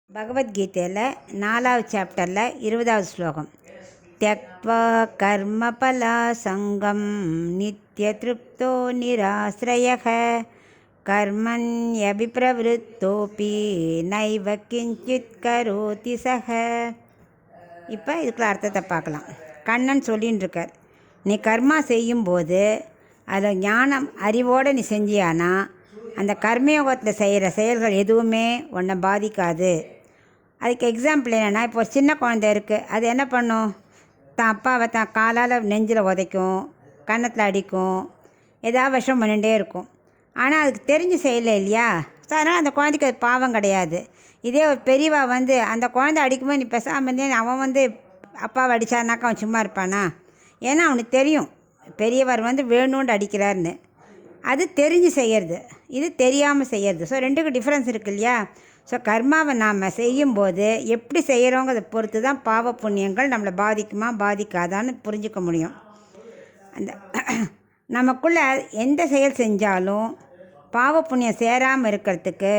பகவத்கீதையில் 4வது சாப்டரில் 20வது ஸ்லோகம். त्यक्त्वा कर्मफलासङ्गं नित्यतृप्तो निराश्रयः कर्मण्यभिप्रवृत्तोऽपि नैव किञ्चित् करोति सः. இப்போ இதுக்குள்ள அர்த்தத்தை பார்க்கலாம். கண்ணன் சொல்லின்னு இருக்கார், நீ கர்மா செய்யும்போது அதில் ஞானம் அறிவோடு நீ செஞ்சியானா அந்த கர்மயோகத்தில் செய்கிற செயல்கள் எதுவுமே உன்னை பாதிக்காது. அதுக்கு எக்ஸாம்பிள் என்னென்னா, இப்போ ஒரு சின்ன குழந்தை இருக்குது, அது என்ன பண்ணும்? தான் அப்பாவை தான் காலால் நெஞ்சில் உதைக்கும், கன்னத்தில் அடிக்கும், ஏதாவது விஷம் பண்ணிகிட்டே இருக்கும். ஆனால் அதுக்கு தெரிஞ்சு செய்யலை இல்லையா? ஸோ அதனால் அந்த குழந்தைக்கு அது பாவம் கிடையாது. இதே ஒரு பெரியவா அந்த குழந்தை அடிக்கும்போது நீ பேசாமல் இருந்தே அவன் அப்பாவை அடித்தானாக்கா அவன் சும்மா இருப்பானா? ஏன்னா அவனுக்கு தெரியும் பெரியவர் வேணும்னு அடிக்கிறாருன்னு. அது தெரிஞ்சு செய்கிறது, இது தெரியாமல் செய்கிறது. ஸோ ரெண்டுக்கும் டிஃப்ரென்ஸ் இருக்குது இல்லையா? ஸோ கர்மாவை நாம் செய்யும்போது எப்படி செய்கிறோங்கிறத பொறுத்து தான் பாவ புண்ணியங்கள் நம்மளை பாதிக்குமா பாதிக்காதான்னு புரிஞ்சிக்க முடியும். அந்த நமக்குள்ளே எந்த செயல் செஞ்சாலும் பாவ புண்ணியம் சேராமல் இருக்கிறதுக்கு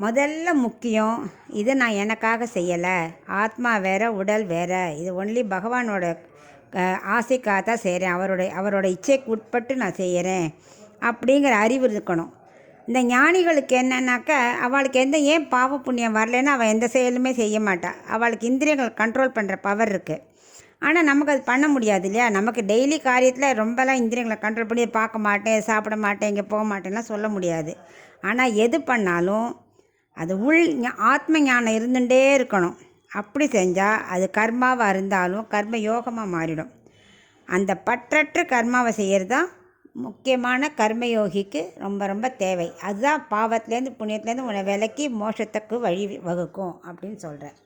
முதல்ல முக்கியம், இது நான் எனக்காக செய்யலை, ஆத்மா வேறு உடல் வேறு, இது ஒன்லி பகவானோட ஆசைக்காக தான் செய்கிறேன், அவரோட இச்சைக்கு உட்பட்டு நான் செய்கிறேன் அப்படிங்கிற அறிவு இருக்கணும். இந்த ஞானிகளுக்கு என்னன்னாக்கா, அவளுக்கு ஏன் பாவ புண்ணியம் வரலைன்னா அவள் எந்த செயலுமே செய்ய மாட்டாள். அவளுக்கு இந்திரியங்கள் கண்ட்ரோல் பண்ணுற பவர் இருக்குது. ஆனால் நமக்கு அது பண்ண முடியாது இல்லையா? நமக்கு டெய்லி காரியத்தில் ரொம்பலாம் இந்திரியங்களை கண்ட்ரோல் பண்ணி பார்க்க மாட்டேன், சாப்பிட மாட்டேன், இங்கே போக மாட்டேன்லாம் சொல்ல முடியாது. ஆனால் எது பண்ணாலும் அது ஆத்ம ஞானம் இருந்துகிட்டே இருக்கணும். அப்படி செஞ்சால் அது கர்மாவாக இருந்தாலும் கர்ம யோகமாக மாறிடும். அந்த பற்றற்ற கர்மாவை செய்கிறது தான் முக்கியமான கர்மயோகிக்கு ரொம்ப ரொம்ப தேவை. அதுதான் பாவத்துலேருந்து புண்ணியத்துலேருந்து உன்னை விலக்கி மோட்சத்துக்கு வழி வகுக்கும் அப்படின்னு சொல்கிறேன்.